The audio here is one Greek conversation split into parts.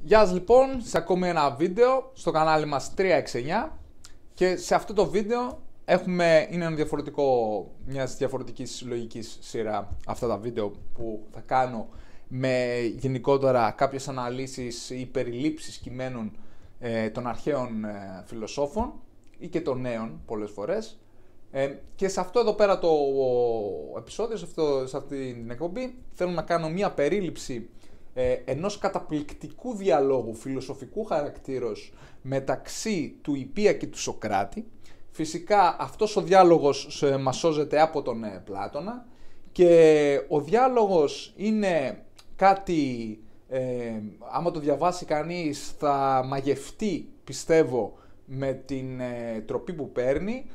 Γεια σας λοιπόν, σε ακόμη ένα βίντεο στο κανάλι μας 369 και σε αυτό το βίντεο είναι μιας διαφορετικής λογικής σειρά αυτά τα βίντεο που θα κάνω με γενικότερα κάποιες αναλύσεις ή περιλήψεις κειμένων των αρχαίων φιλοσόφων ή και των νέων πολλές φορές. Και σε αυτό εδώ πέρα το επεισόδιο, σε αυτή την εκπομπή, θέλω να κάνω μια περίληψη ενός καταπληκτικού διαλόγου φιλοσοφικού χαρακτήρος μεταξύ του Ιππία και του Σωκράτη. Φυσικά αυτός ο διάλογος μας σώζεται από τον Πλάτωνα και ο διάλογος είναι κάτι, άμα το διαβάσει κανείς θα μαγευτεί, πιστεύω, με την τροπή που παίρνει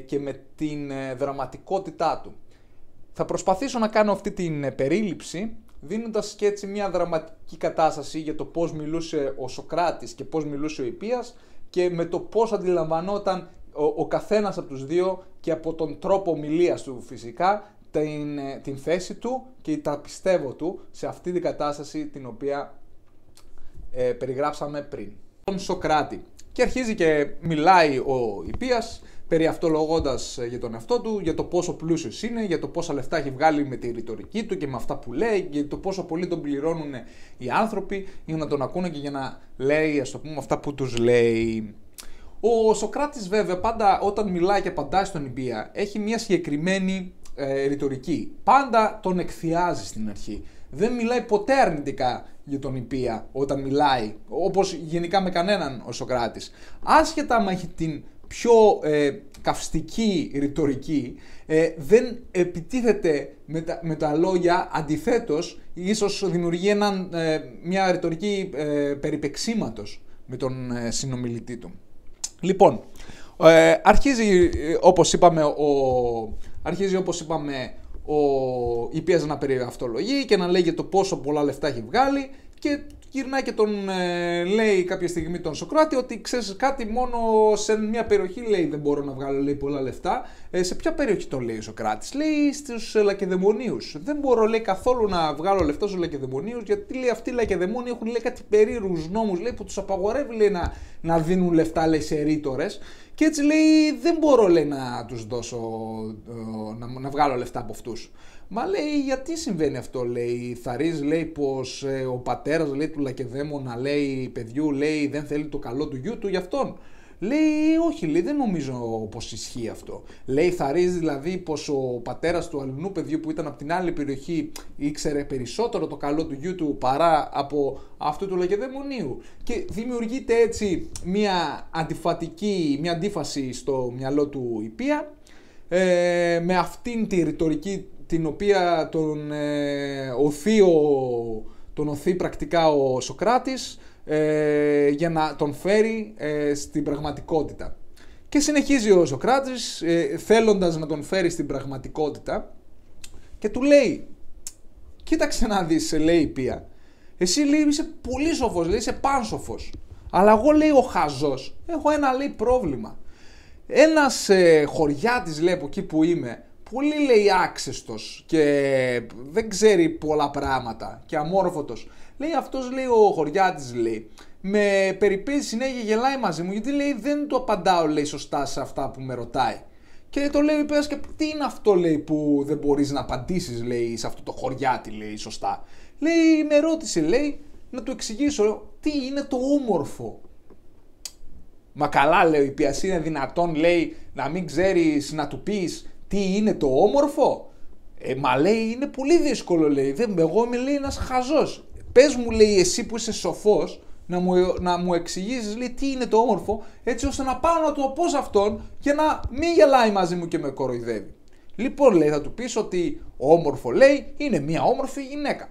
και με την δραματικότητά του. Θα προσπαθήσω να κάνω αυτή την περίληψη δίνοντας και έτσι μια δραματική κατάσταση για το πώς μιλούσε ο Σωκράτης και πώς μιλούσε ο Ιππίας και με το πώς αντιλαμβανόταν ο καθένας από τους δύο και από τον τρόπο ομιλίας του φυσικά την θέση του και τα πιστεύω του σε αυτή την κατάσταση την οποία περιγράψαμε πριν. Τον Σωκράτη. Και αρχίζει και μιλάει ο Ιππίας περιαυτολογώντας για τον εαυτό του, για το πόσο πλούσιος είναι, για το πόσα λεφτά έχει βγάλει με τη ρητορική του και με αυτά που λέει, για το πόσο πολύ τον πληρώνουν οι άνθρωποι για να τον ακούνε και για να λέει, ας το πούμε, αυτά που τους λέει. Ο Σωκράτης βέβαια πάντα όταν μιλάει και απαντάει στον Ιππία έχει μια συγκεκριμένη ρητορική. Πάντα τον εκθιάζει στην αρχή. Δεν μιλάει ποτέ αρνητικά για τον Ιππία όταν μιλάει, όπως γενικά με κανέναν ο Σωκράτης. Άσχετα άμα έχει την πιο καυστική ρητορική, δεν επιτίθεται με τα λόγια, αντιθέτως ίσως δημιουργεί μια ρητορική περιπεξίματος με τον συνομιλητή του. Λοιπόν, αρχίζει όπως είπαμε ο Ιππίας να περιαυτολογεί και να λέει για το πόσο πολλά λεφτά έχει βγάλει και γυρνάει και τον λέει κάποια στιγμή τον Σωκράτη ότι ξέρεις κάτι, μόνο σε μια περιοχή λέει δεν μπορώ να βγάλω, λέει, πολλά λεφτά. Σε ποια περιοχή τον λέει ο Σωκράτης? Λέει στους Λακεδαιμονίους. Δεν μπορώ, λέει, καθόλου να βγάλω λεφτά στους Λακεδαιμονίους, γιατί λέει αυτοί οι Λακεδαιμόνοι έχουν, λέει, κάτι περίεργους νόμους, λέει, που τους απαγορεύει, λέει, να δίνουν λεφτά, λέει, σε ρήτορες. Και έτσι λέει δεν μπορώ, λέει, να τους δώσω, να βγάλω λεφτά από αυτούς. Μα λέει γιατί συμβαίνει αυτό, λέει, θαρρείς, λέει, πως ο πατέρας, λέει, του Λακεδαίμονα, λέει, παιδιού, λέει, δεν θέλει το καλό του γιού του γι' αυτόν? Λέει όχι, λέει, δεν νομίζω πως ισχύει αυτό. Λέει θαρρείς δηλαδή πως ο πατέρας του αλληνού παιδιού που ήταν από την άλλη περιοχή ήξερε περισσότερο το καλό του γιού του παρά από αυτού του Λακεδαιμονίου. Και δημιουργείται έτσι μια αντίφαση στο μυαλό του Ιππία με αυτήν τη ρητορική την οποία τον οθεί πρακτικά ο Σωκράτης για να τον φέρει στην πραγματικότητα. Και συνεχίζει ο Σωκράτης θέλοντας να τον φέρει στην πραγματικότητα και του λέει κοίταξε να δεις, λέει, Ιππία, εσύ, λέει, είσαι πολύ σοφός, λέει, είσαι πάνσοφος, αλλά εγώ, λέει, ο χαζός έχω ένα, λέει, πρόβλημα. Ένας χωριάτης, λέει, από εκεί που είμαι, πολύ, λέει, άξεστος και δεν ξέρει πολλά πράγματα και αμόρφωτος, λέει, αυτός, λέει, ο χωριάτης, λέει, με περιπέζει συνέχεια, γελάει μαζί μου γιατί, λέει, δεν του απαντάω, λέει, σωστά σε αυτά που με ρωτάει. Και το λέει ο Ιππίας και τι είναι αυτό, λέει, που δεν μπορείς να απαντήσεις, λέει, σε αυτό το χωριάτη, λέει, σωστά? Λέει, με ρώτησε, λέει, να του εξηγήσω τι είναι το όμορφο. Μα καλά, λέει ο Ιππίας, είναι δυνατόν, λέει, να μην ξέρεις να του πεις τι είναι το όμορφο? Μα, λέει, είναι πολύ δύσκολο, λέει, εγώ είμαι, λέει, ένας χαζός. Πες μου, λέει, εσύ που είσαι σοφός, να μου εξηγήσεις, λέει, τι είναι το όμορφο, έτσι ώστε να πάω να του πω σε αυτόν και να μην γελάει μαζί μου και με κοροϊδεύει. Λοιπόν, λέει, θα του πεις ότι όμορφο, λέει, είναι μια όμορφη γυναίκα.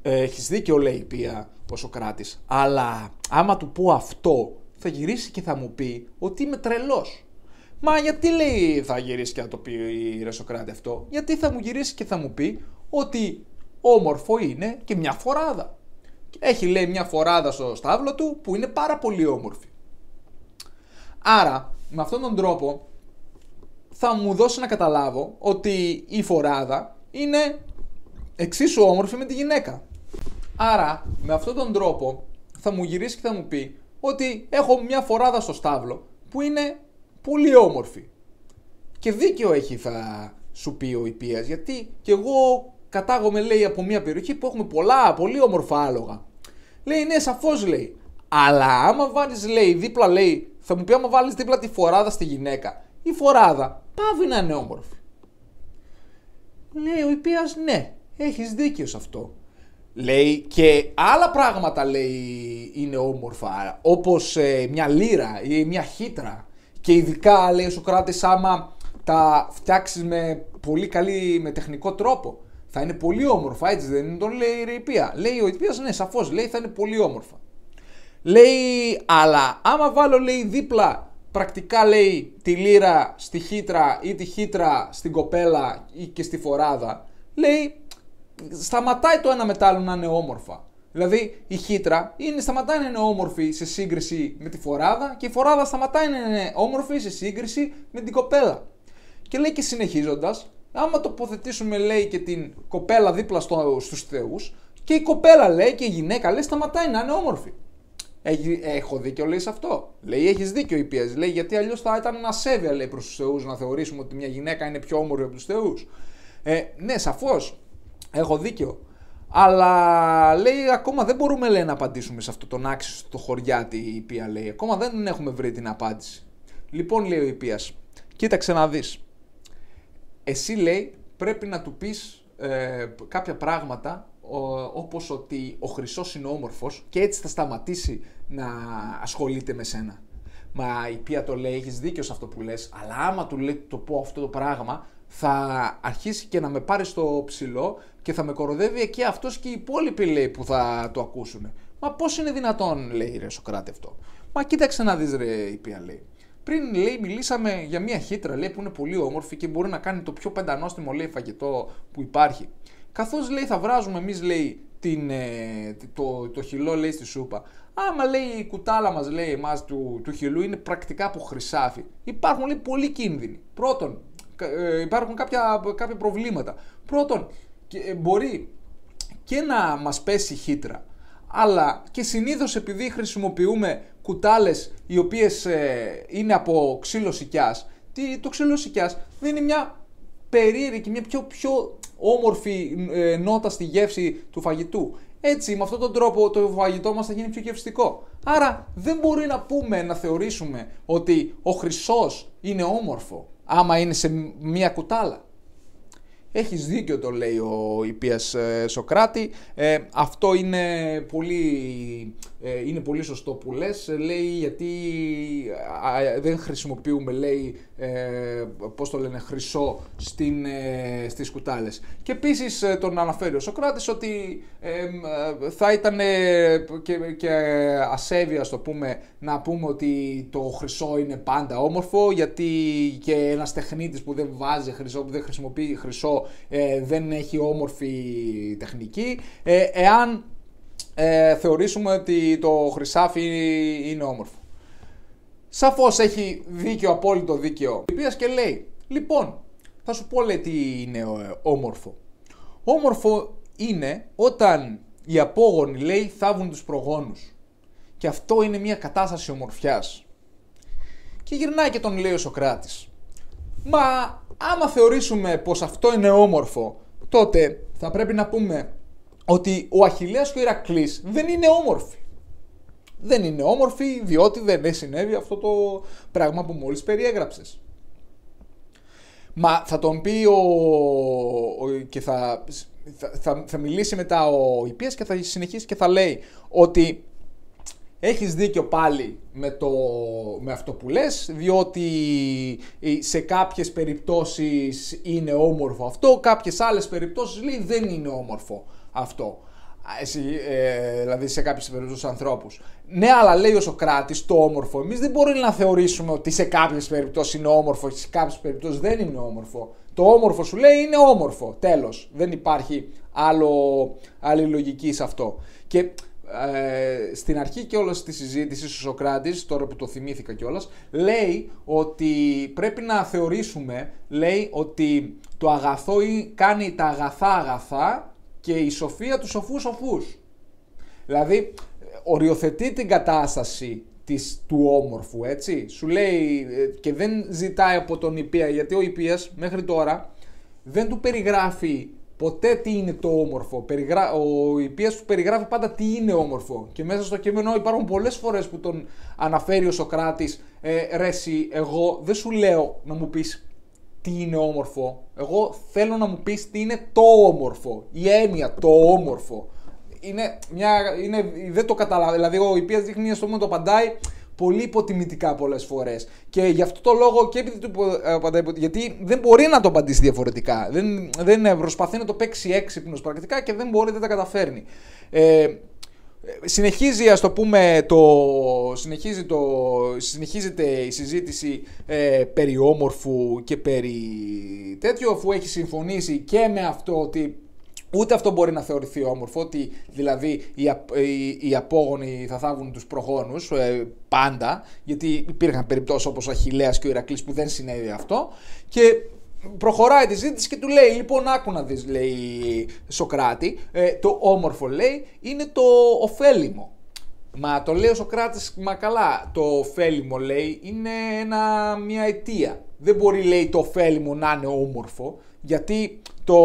Έχεις δίκιο, λέει, Ιππία, ο Σωκράτης, αλλά άμα του πω αυτό θα γυρίσει και θα μου πει ότι είμαι τρελός. Μα γιατί, λέει, θα γυρίσει και θα το πει η Σωκράτη αυτό? Γιατί θα μου γυρίσει και θα μου πει ότι όμορφο είναι και μια φοράδα. Έχει, λέει, μια φοράδα στο στάβλο του που είναι πάρα πολύ όμορφη. Άρα με αυτόν τον τρόπο θα μου δώσει να καταλάβω ότι η φοράδα είναι εξίσου όμορφη με τη γυναίκα. Άρα, με αυτόν τον τρόπο θα μου γυρίσει και θα μου πει ότι έχω μια φοράδα στο στάβλο που είναι πολύ όμορφη. Και δίκιο έχει, θα σου πει ο Ιππίας, γιατί και εγώ κατάγομαι, λέει, από μια περιοχή που έχουμε πολύ όμορφα άλογα. Λέει, ναι, σαφώς, λέει. Αλλά άμα βάλεις, λέει, δίπλα, λέει, θα μου πει, άμα βάλεις δίπλα τη φοράδα στη γυναίκα, η φοράδα πάβει να είναι όμορφη. Λέει ο Ιππίας, ναι, έχεις δίκιο σε αυτό. Λέει, και άλλα πράγματα, λέει, είναι όμορφα, όπως μια λύρα ή μια χύτρα. Και ειδικά, λέει ο Σωκράτης, άμα τα φτιάξεις με πολύ καλή, με τεχνικό τρόπο, θα είναι πολύ όμορφα, έτσι δεν είναι? Τον λέει η Ιππία. Λέει ο Ιππίας, ναι, σαφώς, λέει, θα είναι πολύ όμορφα. Λέει, αλλά άμα βάλω, λέει, δίπλα πρακτικά, λέει, τη λύρα στη χύτρα ή τη χύτρα στην κοπέλα ή και στη φοράδα, λέει, σταματάει το ένα μετά άλλο να είναι όμορφα. Δηλαδή η χύτρα σταματάει να είναι όμορφη σε σύγκριση με τη φοράδα και η φοράδα σταματάει να είναι όμορφη σε σύγκριση με την κοπέλα. Και λέει, και συνεχίζοντας, άμα τοποθετήσουμε, λέει, και την κοπέλα δίπλα στους θεούς, και η κοπέλα, λέει, και η γυναίκα, λέει, σταματάει να είναι όμορφη. Έχω δίκιο, λέει, σε αυτό? Λέει, έχεις δίκιο, Ιππίας, λέει, γιατί αλλιώς θα ήταν ασέβεια, λέει, προς τους θεούς να θεωρήσουμε ότι μια γυναίκα είναι πιο όμορφη από τους θεούς. Ναι, σαφώς, έχω δίκιο. Αλλά, λέει, ακόμα δεν μπορούμε, λέει, να απαντήσουμε σε αυτό τον άξιο το χωριάτι, η Ιππία, λέει. Ακόμα δεν έχουμε βρει την απάντηση. Λοιπόν, λέει ο Ιππίας, κοίταξε να δεις. Εσύ, λέει, πρέπει να του πεις κάποια πράγματα, όπως ότι ο Χρυσός είναι όμορφος και έτσι θα σταματήσει να ασχολείται με σένα. Μα η Ιππία το λέει, έχεις δίκιο σε αυτό που λες, αλλά άμα του λέει το πω αυτό το πράγμα, θα αρχίσει και να με πάρει στο ψηλό και θα με κοροδεύει εκεί αυτός και οι υπόλοιποι, λέει, που θα το ακούσουν. Μα πώς είναι δυνατόν, λέει, ρε Σωκράτη, αυτό? Μα κοίταξε να δεις, ρε Ιππία, λέει. Πριν, λέει, μιλήσαμε για μια χύτρα, λέει, που είναι πολύ όμορφη και μπορεί να κάνει το πιο πεντανόστιμο, λέει, φαγητό που υπάρχει. Καθώς, λέει, θα βράζουμε εμείς, λέει, το χυλό, λέει, στη σούπα. Άμα, λέει, η κουτάλα μας, λέει, εμάς του χυλού είναι πρακτικά από χρυσάφι, υπάρχουν, λέει, πολλοί κίνδυνοι. Πρώτον, υπάρχουν κάποια προβλήματα. Πρώτον, μπορεί και να μας πέσει χύτρα, αλλά και συνήθως επειδή χρησιμοποιούμε κουτάλες οι οποίες είναι από ξύλο σικιάς, το ξύλο σικιάς δεν είναι μια περίεργη, μια πιο όμορφη νότα στη γεύση του φαγητού. Έτσι, με αυτόν τον τρόπο το φαγητό μας θα γίνει πιο γευστικό. Άρα δεν μπορεί να θεωρήσουμε ότι ο χρυσός είναι όμορφο άμα είναι σε μια κουτάλα. Έχεις δίκιο, το λέει ο Ιππίας, Σωκράτη. Αυτό είναι πολύ σωστό που λες, λέει, γιατί δεν χρησιμοποιούμε, λέει, πώς το λένε, χρυσό στις κουτάλες. Και επίσης τον αναφέρει ο Σωκράτης ότι θα ήταν και ασέβεια, ας το πούμε, να πούμε ότι το χρυσό είναι πάντα όμορφο, γιατί και ένας τεχνίτης που δεν βάζει χρυσό, που δεν χρησιμοποιεί χρυσό, δεν έχει όμορφη τεχνική, εάν θεωρήσουμε ότι το χρυσάφι είναι όμορφο. Σαφώς έχει δίκιο, απόλυτο δίκιο ο Ιππίας, και λέει, λοιπόν, θα σου πω, λέει, τι είναι όμορφο. Όμορφο είναι όταν οι απόγονοι, λέει, θάβουν τους προγόνους. Και αυτό είναι μια κατάσταση ομορφιάς. Και γυρνάει και τον λέει ο Σωκράτης. Μα άμα θεωρήσουμε πως αυτό είναι όμορφο, τότε θα πρέπει να πούμε ότι ο Αχιλλέας και ο Ηρακλής δεν είναι όμορφοι. Δεν είναι όμορφοι διότι δεν συνέβη αυτό το πράγμα που μόλις περιέγραψες. Μα θα τον πει και θα μιλήσει μετά ο Ιππίας και θα συνεχίσει και θα λέει ότι έχεις δίκιο πάλι με αυτό που λες, διότι σε κάποιες περιπτώσεις είναι όμορφο αυτό, κάποιες άλλες περιπτώσεις, λέει, δεν είναι όμορφο αυτό. Δηλαδή σε κάποιες περιπτώσεις ανθρώπους. Ναι, αλλά λέει ο Σωκράτης, το όμορφο εμείς δεν μπορούμε να θεωρήσουμε ότι σε κάποιες περιπτώσεις είναι όμορφο και σε κάποιες περιπτώσεις δεν είναι όμορφο. Το όμορφο, σου λέει, είναι όμορφο. Τέλος. Δεν υπάρχει άλλη λογική σε αυτό. Και στην αρχή κιόλας της συζήτησης ο Σωκράτης, τώρα που το θυμήθηκα κιόλας, λέει ότι πρέπει να θεωρήσουμε, λέει, ότι το αγαθό κάνει τα αγαθά αγαθά και η σοφία τους σοφούς σοφούς. Δηλαδή, οριοθετεί την κατάσταση του όμορφου, έτσι. Σου λέει και δεν ζητάει από τον Ιππία, γιατί ο Ιππίας μέχρι τώρα δεν του περιγράφει ποτέ τι είναι το όμορφο. Ο Ιππίας του περιγράφει πάντα τι είναι όμορφο. Και μέσα στο κείμενο υπάρχουν πολλές φορές που τον αναφέρει ο Σωκράτης, ρε εσύ, εγώ δεν σου λέω να μου πεις τι είναι όμορφο. Εγώ θέλω να μου πεις τι είναι το όμορφο. Η έννοια, το όμορφο. Δεν το καταλαβαίνει. Δηλαδή, ο Ιππίας δείχνει μια στιγμή, το απαντάει πολύ υποτιμητικά πολλές φορές. Και γι' αυτό το λόγο και επειδή του απαντάει, γιατί δεν μπορεί να το απαντήσει διαφορετικά. Δεν προσπαθεί να το παίξει έξυπνος πρακτικά και δεν μπορεί, δεν τα καταφέρνει. Συνεχίζει, ας το πούμε, συνεχίζεται η συζήτηση περί όμορφου και περί τέτοιου, αφού έχει συμφωνήσει και με αυτό ότι ούτε αυτό μπορεί να θεωρηθεί όμορφο, ότι δηλαδή οι απόγονοι θα θάβουν τους προγόνους πάντα, γιατί υπήρχαν περιπτώσεις όπως ο Αχιλλέας και ο Ηρακλής που δεν συνέβη αυτό, και προχωράει τη ζήτηση και του λέει, λοιπόν, άκου να δεις, λέει Σωκράτη, το όμορφο, λέει, είναι το ωφέλιμο. Μα το λέει ο Σωκράτης, μα καλά, το ωφέλιμο, λέει, είναι μια αιτία. Δεν μπορεί, λέει, το ωφέλιμο να είναι όμορφο, γιατί το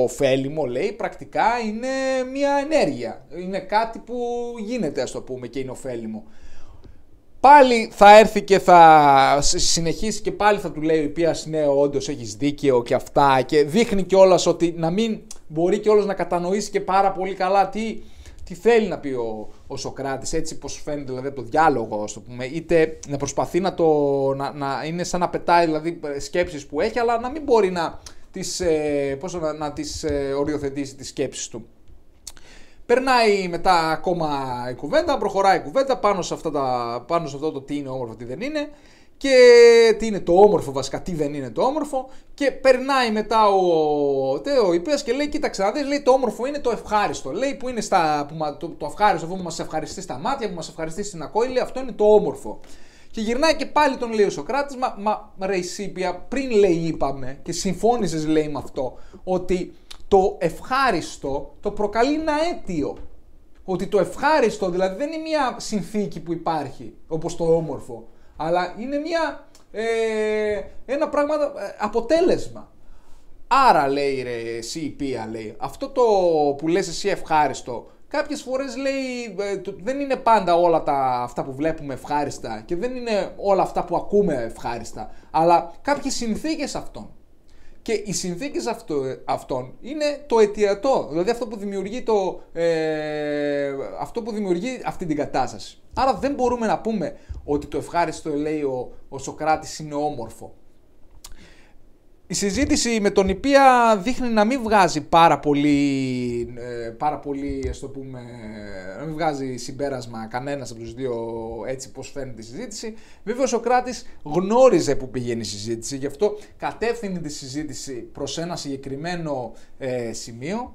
ωφέλιμο, λέει, πρακτικά είναι μια ενέργεια. Είναι κάτι που γίνεται, ας το πούμε, και είναι ωφέλιμο. Πάλι θα έρθει και θα συνεχίσει και πάλι θα του λέει ο Ιππίας, ναι, όντως έχεις δίκαιο και αυτά, και δείχνει κιόλας ότι να μην μπορεί κιόλας να κατανοήσει και πάρα πολύ καλά τι θέλει να πει ο Σωκράτης, έτσι πως φαίνεται δηλαδή από το διάλογο, ας το πούμε, είτε να προσπαθεί να είναι σαν να πετάει δηλαδή σκέψεις που έχει, αλλά να μην μπορεί να τις οριοθετήσει τις σκέψεις του. Περνάει μετά ακόμα η κουβέντα, προχωράει η κουβέντα πάνω σε αυτό το τι είναι όμορφο, τι δεν είναι, και τι είναι το όμορφο βασικά, τι δεν είναι το όμορφο, και περνάει μετά ο Ιππίας και λέει, κοίταξε να δεις, λέει, το όμορφο είναι το ευχάριστο, λέει, που είναι το ευχάριστο, που μας ευχαριστεί στα μάτια, που μας ευχαριστεί στην ακόη, λέει, αυτό είναι το όμορφο. Και γυρνάει και πάλι τον λέει ο Σωκράτης, μα ρε Ιππία, πριν, λέει, είπαμε και συμφώνησες, λέει, με αυτό, ότι το ευχάριστο το προκαλεί ένα αίτιο. Ότι το ευχάριστο δηλαδή δεν είναι μια συνθήκη που υπάρχει όπως το όμορφο, αλλά είναι ένα πράγμα, αποτέλεσμα. Άρα, λέει, ρε εσύ Ιππία, λέει, αυτό το που λες εσύ ευχάριστο, κάποιες φορές, λέει, δεν είναι πάντα όλα αυτά που βλέπουμε ευχάριστα και δεν είναι όλα αυτά που ακούμε ευχάριστα, αλλά κάποιες συνθήκες αυτών. Και οι συνθήκες αυτών είναι το αιτιατό, δηλαδή αυτό που δημιουργεί αυτή την κατάσταση. Άρα δεν μπορούμε να πούμε ότι το ευχάριστο, λέει ο Σωκράτης, είναι όμορφο. Η συζήτηση με τον Ιππία δείχνει να μην βγάζει πάρα πολύ, ας το πούμε, να μην βγάζει συμπέρασμα κανένας από τους δύο, έτσι πως φαίνεται η συζήτηση. Βέβαια ο Σωκράτης γνώριζε που πηγαίνει η συζήτηση, γι' αυτό κατεύθυνε τη συζήτηση προς ένα συγκεκριμένο σημείο,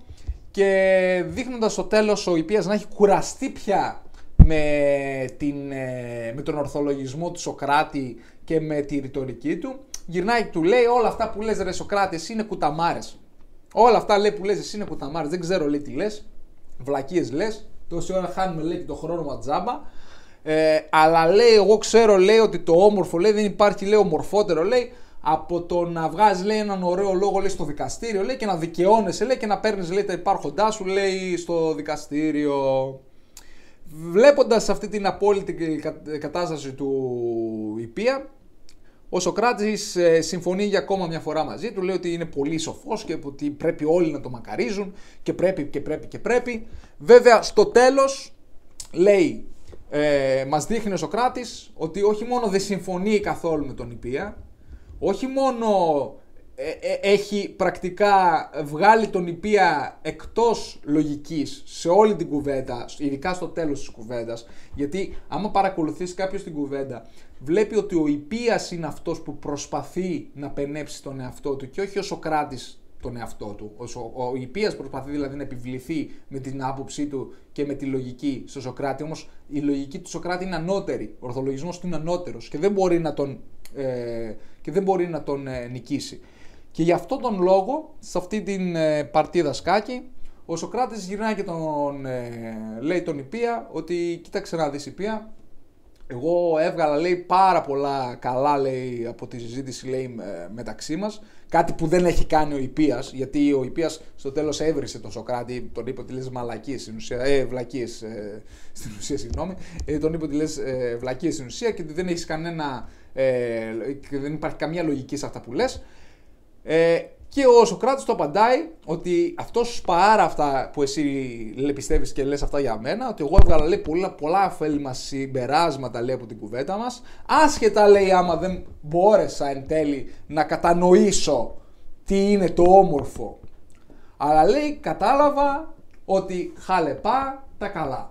και δείχνοντας στο τέλος ο Ιππίας να έχει κουραστεί πια με τον ορθολογισμό του Σωκράτη και με τη ρητορική του, γυρνάει και του λέει, όλα αυτά που λες, ρε Σωκράτη, εσύ είναι κουταμάρες. Όλα αυτά, λέει, που λες εσύ είναι κουταμάρες. Δεν ξέρω, λέει, τι λες. Βλακίες λες. Τόση ώρα χάνουμε, λέει, και το χρόνο μας τζάμπα. Αλλά, λέει, εγώ ξέρω, λέει, ότι το όμορφο, λέει, δεν υπάρχει, λέει, ομορφότερο, λέει, από το να βγάζει, λέει, έναν ωραίο λόγο, λέει, στο δικαστήριο, λέει, και να δικαιώνεσαι, λέει, και να παίρνεις, λέει, τα υπάρχοντά σου, λέει, στο δικαστήριο. Βλέποντας αυτή την απόλυτη κατάσταση του Ιππία, ο Σωκράτης συμφωνεί για ακόμα μια φορά μαζί του, λέει ότι είναι πολύ σοφός και ότι πρέπει όλοι να το μακαρίζουν και πρέπει. Βέβαια στο τέλος, λέει, μας δείχνει ο Σωκράτης ότι όχι μόνο δεν συμφωνεί καθόλου με τον Ιππία, όχι μόνο έχει πρακτικά βγάλει τον Ιππία εκτός λογικής σε όλη την κουβέντα, ειδικά στο τέλος της κουβέντας, γιατί άμα παρακολουθήσει κάποιος την κουβέντα, βλέπει ότι ο Ιππίας είναι αυτός που προσπαθεί να πενέψει τον εαυτό του και όχι ο Σωκράτης τον εαυτό του. Ο Ιππίας προσπαθεί δηλαδή να επιβληθεί με την άποψή του και με τη λογική στο Σωκράτη, όμως η λογική του Σωκράτη είναι ανώτερη, ο ορθολογισμός του είναι ανώτερος και δεν μπορεί να τον νικήσει. Και γι' αυτόν τον λόγο, σε αυτή την παρτίδα σκάκι, ο Σωκράτης γυρνάει και λέει τον Ιππία ότι κοίταξε να δεις Ιππία, εγώ έβγαλα λέει πάρα πολλά καλά λέει από τη συζήτηση λέει μεταξύ μας, κάτι που δεν έχει κάνει ο Ιππίας, γιατί ο Ιππίας στο τέλος έβρισε τον Σωκράτη, τον είπε ότι λες μαλακίες στην ουσία, βλακίες στην ουσία συγγνώμη, τον είπε ότι λες βλακίες στην ουσία και ότι δεν έχεις δεν υπάρχει καμία λογική σε αυτά που λες. Και ο Σωκράτης το απαντάει ότι αυτός παρά αυτά που εσύ πιστεύεις και λες αυτά για μένα, ότι εγώ έβγαλα λέει, πολλά ωφέλιμα συμπεράσματα λέει, από την κουβέντα μας, άσχετα λέει άμα δεν μπόρεσα εν τέλει να κατανοήσω τι είναι το όμορφο. Αλλά λέει κατάλαβα ότι χαλεπά τα καλά.